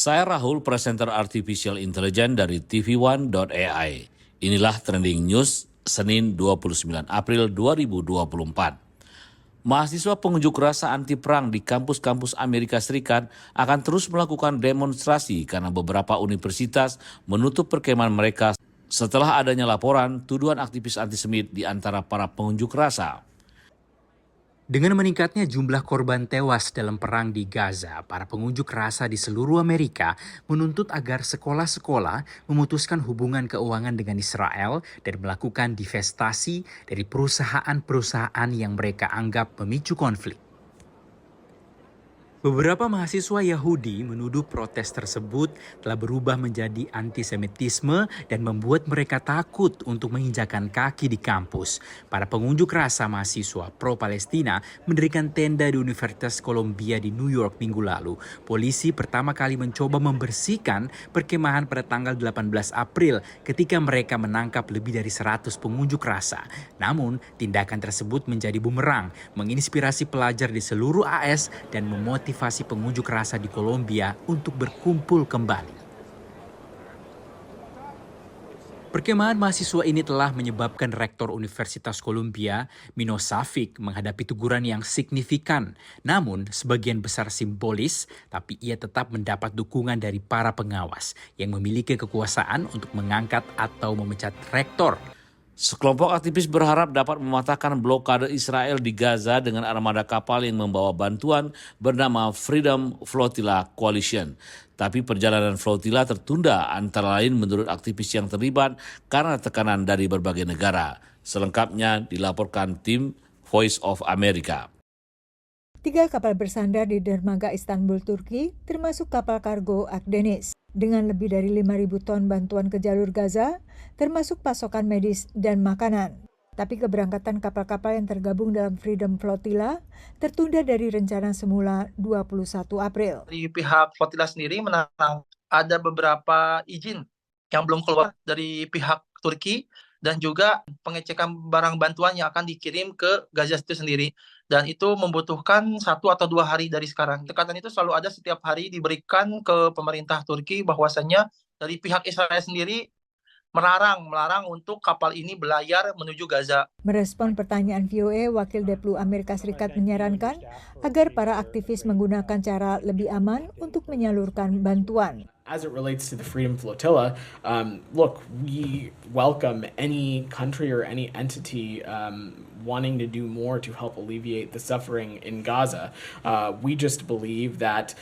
Saya Rahul, presenter Artificial Intelligence dari TV1.ai. Inilah Trending News Senin 29 April 2024. Mahasiswa pengunjuk rasa anti perang di kampus-kampus Amerika Serikat akan terus melakukan demonstrasi karena beberapa universitas menutup perkemahan mereka setelah adanya laporan tuduhan aktivis antisemit di antara para pengunjuk rasa. Dengan meningkatnya jumlah korban tewas dalam perang di Gaza, para pengunjuk rasa di seluruh Amerika menuntut agar sekolah-sekolah memutuskan hubungan keuangan dengan Israel dan melakukan divestasi dari perusahaan-perusahaan yang mereka anggap memicu konflik. Beberapa mahasiswa Yahudi menuduh protes tersebut telah berubah menjadi antisemitisme dan membuat mereka takut untuk menginjakan kaki di kampus. Para pengunjuk rasa mahasiswa pro-Palestina mendirikan tenda di Universitas Columbia di New York minggu lalu. Polisi pertama kali mencoba membersihkan perkemahan pada tanggal 18 April ketika mereka menangkap lebih dari 100 pengunjuk rasa. Namun, tindakan tersebut menjadi bumerang, menginspirasi pelajar di seluruh AS dan memotivasi pengunjuk rasa di Columbia untuk berkumpul kembali. Perkemahan mahasiswa ini telah menyebabkan Rektor Universitas Columbia, Mino Safik, menghadapi teguran yang signifikan. Namun, sebagian besar simbolis, tapi ia tetap mendapat dukungan dari para pengawas yang memiliki kekuasaan untuk mengangkat atau memecat rektor. Sekelompok aktivis berharap dapat mematahkan blokade Israel di Gaza dengan armada kapal yang membawa bantuan bernama Freedom Flotilla Coalition. Tapi perjalanan flotilla tertunda antara lain menurut aktivis yang terlibat karena tekanan dari berbagai negara. Selengkapnya dilaporkan tim Voice of America. 3 kapal bersandar di dermaga Istanbul, Turki, termasuk kapal kargo Akdeniz. Dengan lebih dari 5.000 ton bantuan ke jalur Gaza, termasuk pasokan medis dan makanan. Tapi keberangkatan kapal-kapal yang tergabung dalam Freedom Flotilla tertunda dari rencana semula 21 April. Di pihak flotilla sendiri menang ada beberapa izin yang belum keluar dari pihak Turki dan juga pengecekan barang bantuan yang akan dikirim ke Gaza itu sendiri. Dan itu membutuhkan 1 atau 2 hari dari sekarang. Tekanan itu selalu ada setiap hari diberikan ke pemerintah Turki bahwasanya dari pihak Israel sendiri melarang untuk kapal ini berlayar menuju Gaza. Merespon pertanyaan VOA, Wakil Deplu Amerika Serikat menyarankan agar para aktivis menggunakan cara lebih aman untuk menyalurkan bantuan. As it relates to the Freedom Flotilla, look, we welcome any country or any entity wanting to do more to help alleviate the suffering in Gaza. We just believe that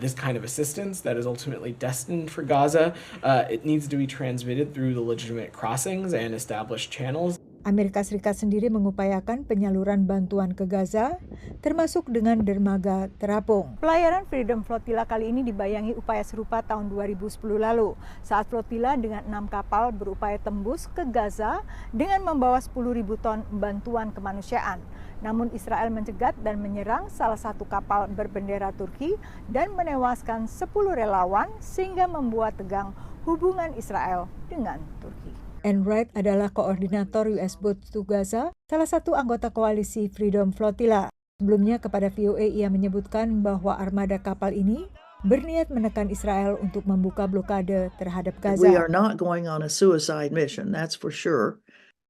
this kind of assistance that is ultimately destined for Gaza, it needs to be transmitted through the legitimate crossings and established channels. Amerika Serikat sendiri mengupayakan penyaluran bantuan ke Gaza, termasuk dengan dermaga terapung. Pelayaran Freedom Flotilla kali ini dibayangi upaya serupa tahun 2010 lalu, saat flotilla dengan 6 kapal berupaya tembus ke Gaza dengan membawa 10.000 ton bantuan kemanusiaan. Namun Israel mencegat dan menyerang salah satu kapal berbendera Turki dan menewaskan 10 relawan sehingga membuat tegang hubungan Israel dengan Turki. Anne Wright adalah koordinator US Boat to Gaza, salah satu anggota koalisi Freedom Flotilla. Sebelumnya kepada VOA ia menyebutkan bahwa armada kapal ini berniat menekan Israel untuk membuka blokade terhadap Gaza. We are not going on a suicide mission, that's for sure.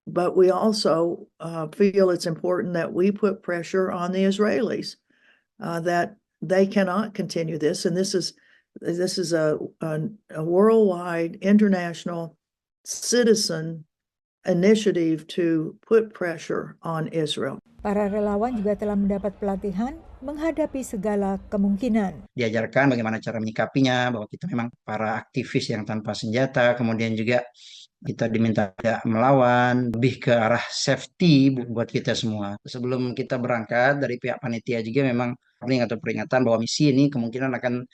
But we also feel it's important that we put pressure on the Israelis that they cannot continue this, and this is a worldwide international citizen initiative to put pressure on Israel. Para relawan juga telah mendapat pelatihan menghadapi segala kemungkinan. Diajarkan bagaimana cara menyikapinya, bahwa kita memang para aktivis yang tanpa senjata, kemudian juga kita diminta tidak melawan, lebih ke arah safety buat kita semua. Sebelum kita berangkat dari pihak panitia juga memang warning atau peringatan bahwa misi ini kemungkinan akan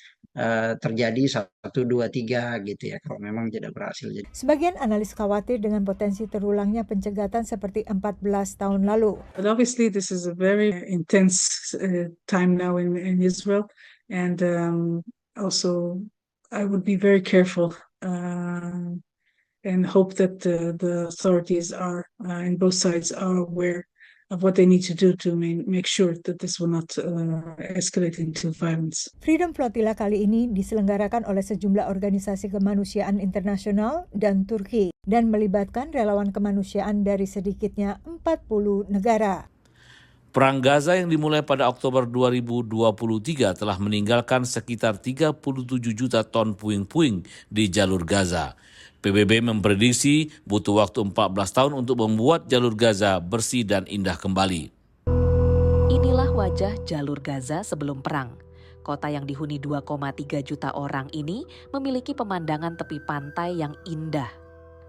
terjadi 1, 2, 3 gitu ya, kalau memang tidak berhasil. Sebagian analis khawatir dengan potensi terulangnya pencegatan seperti 14 tahun lalu. But obviously this is a very intense time now in Israel, and also I would be very careful and hope that the authorities are in both sides are aware what they need to do to make sure that this will not escalate into violence. Freedom Flotilla kali ini diselenggarakan oleh sejumlah organisasi kemanusiaan internasional dan Turki dan melibatkan relawan kemanusiaan dari sedikitnya 40 negara. Perang Gaza yang dimulai pada Oktober 2023 telah meninggalkan sekitar 37 juta ton puing-puing di jalur Gaza. PBB memprediksi butuh waktu 14 tahun untuk membuat jalur Gaza bersih dan indah kembali. Inilah wajah jalur Gaza sebelum perang. Kota yang dihuni 2,3 juta orang ini memiliki pemandangan tepi pantai yang indah.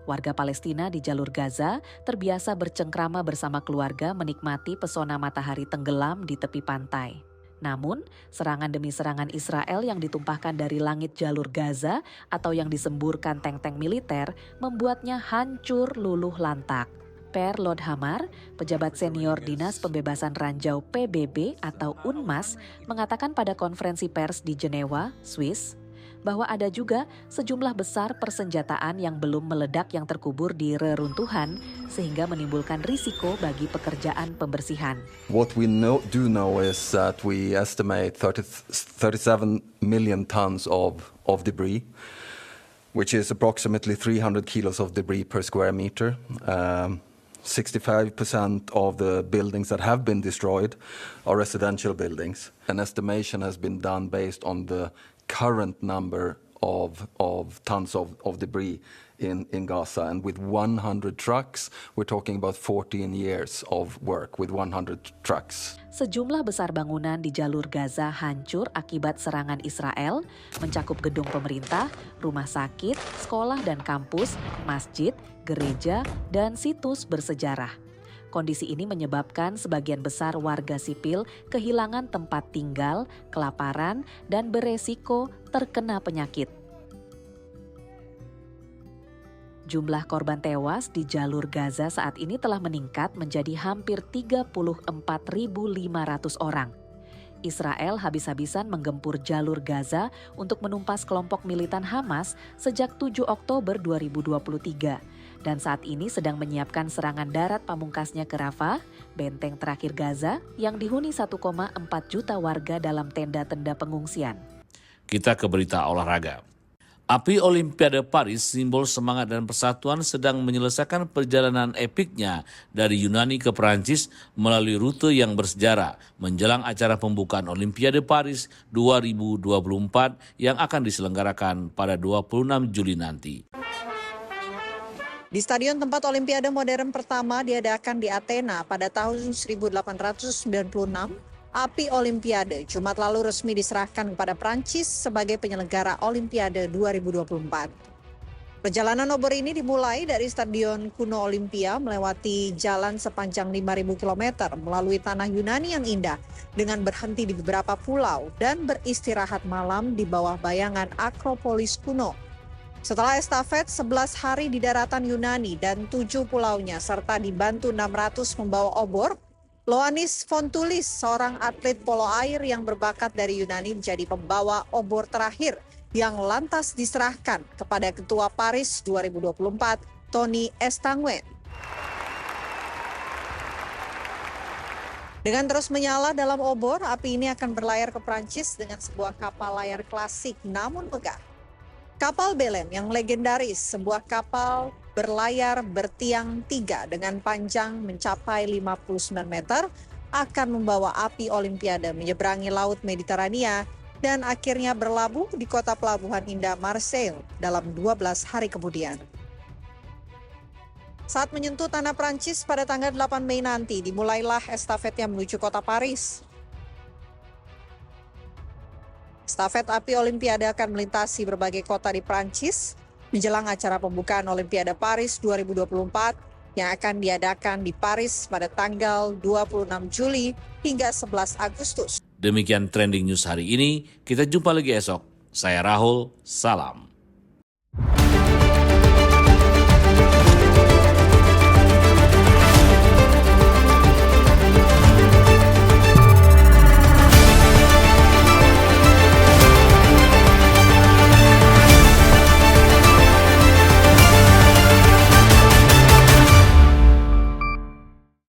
Warga Palestina di jalur Gaza terbiasa bercengkrama bersama keluarga menikmati pesona matahari tenggelam di tepi pantai. Namun, serangan demi serangan Israel yang ditumpahkan dari langit jalur Gaza atau yang disemburkan tank-tank militer membuatnya hancur luluh lantak. Per Lodhamar, pejabat senior Dinas Pembebasan Ranjau PBB atau UNMAS, mengatakan pada konferensi pers di Jenewa, Swiss, bahwa ada juga sejumlah besar persenjataan yang belum meledak yang terkubur di reruntuhan sehingga menimbulkan risiko bagi pekerjaan pembersihan. What we do know is that we estimate 37 million tons of debris, which is approximately 300 kilos of debris per square meter. 65% of the buildings that have been destroyed are residential buildings. An estimation has been done based on the current number of tons of debris in Gaza, and with 100 trucks, we're talking about 14 years of work with 100 trucks. Sejumlah besar bangunan di jalur Gaza hancur akibat serangan Israel, mencakup gedung pemerintah, rumah sakit, sekolah dan kampus, masjid, gereja, dan situs bersejarah. Kondisi ini menyebabkan sebagian besar warga sipil kehilangan tempat tinggal, kelaparan, dan beresiko terkena penyakit. Jumlah korban tewas di jalur Gaza saat ini telah meningkat menjadi hampir 34.500 orang. Israel habis-habisan menggempur jalur Gaza untuk menumpas kelompok militan Hamas sejak 7 Oktober 2023. Dan saat ini sedang menyiapkan serangan darat pamungkasnya ke Rafah, benteng terakhir Gaza yang dihuni 1,4 juta warga dalam tenda-tenda pengungsian. Kita ke berita olahraga. Api Olimpiade Paris, simbol semangat dan persatuan, sedang menyelesaikan perjalanan epiknya dari Yunani ke Perancis melalui rute yang bersejarah menjelang acara pembukaan Olimpiade Paris 2024 yang akan diselenggarakan pada 26 Juli nanti. Di stadion tempat Olimpiade modern pertama diadakan di Athena pada tahun 1896, api Olimpiade Jumat lalu resmi diserahkan kepada Prancis sebagai penyelenggara Olimpiade 2024. Perjalanan obor ini dimulai dari Stadion Kuno Olimpia melewati jalan sepanjang 5.000 km melalui tanah Yunani yang indah dengan berhenti di beberapa pulau dan beristirahat malam di bawah bayangan Akropolis kuno. Setelah estafet 11 hari di daratan Yunani dan 7 pulaunya serta dibantu 600 membawa obor, Ioannis Fontoulis, seorang atlet polo air yang berbakat dari Yunani, menjadi pembawa obor terakhir yang lantas diserahkan kepada Ketua Paris 2024, Tony Estanguet. Dengan terus menyala dalam obor, api ini akan berlayar ke Prancis dengan sebuah kapal layar klasik namun megah. Kapal Belem yang legendaris, sebuah kapal berlayar bertiang 3 dengan panjang mencapai 59 meter, akan membawa api Olimpiade menyeberangi Laut Mediterania dan akhirnya berlabuh di kota pelabuhan indah Marseille dalam 12 hari kemudian. Saat menyentuh tanah Prancis pada tanggal 8 Mei nanti, dimulailah estafetnya menuju kota Paris. Estafet api Olimpiade akan melintasi berbagai kota di Prancis menjelang acara pembukaan Olimpiade Paris 2024 yang akan diadakan di Paris pada tanggal 26 Juli hingga 11 Agustus. Demikian trending news hari ini, kita jumpa lagi esok. Saya Rahul, salam.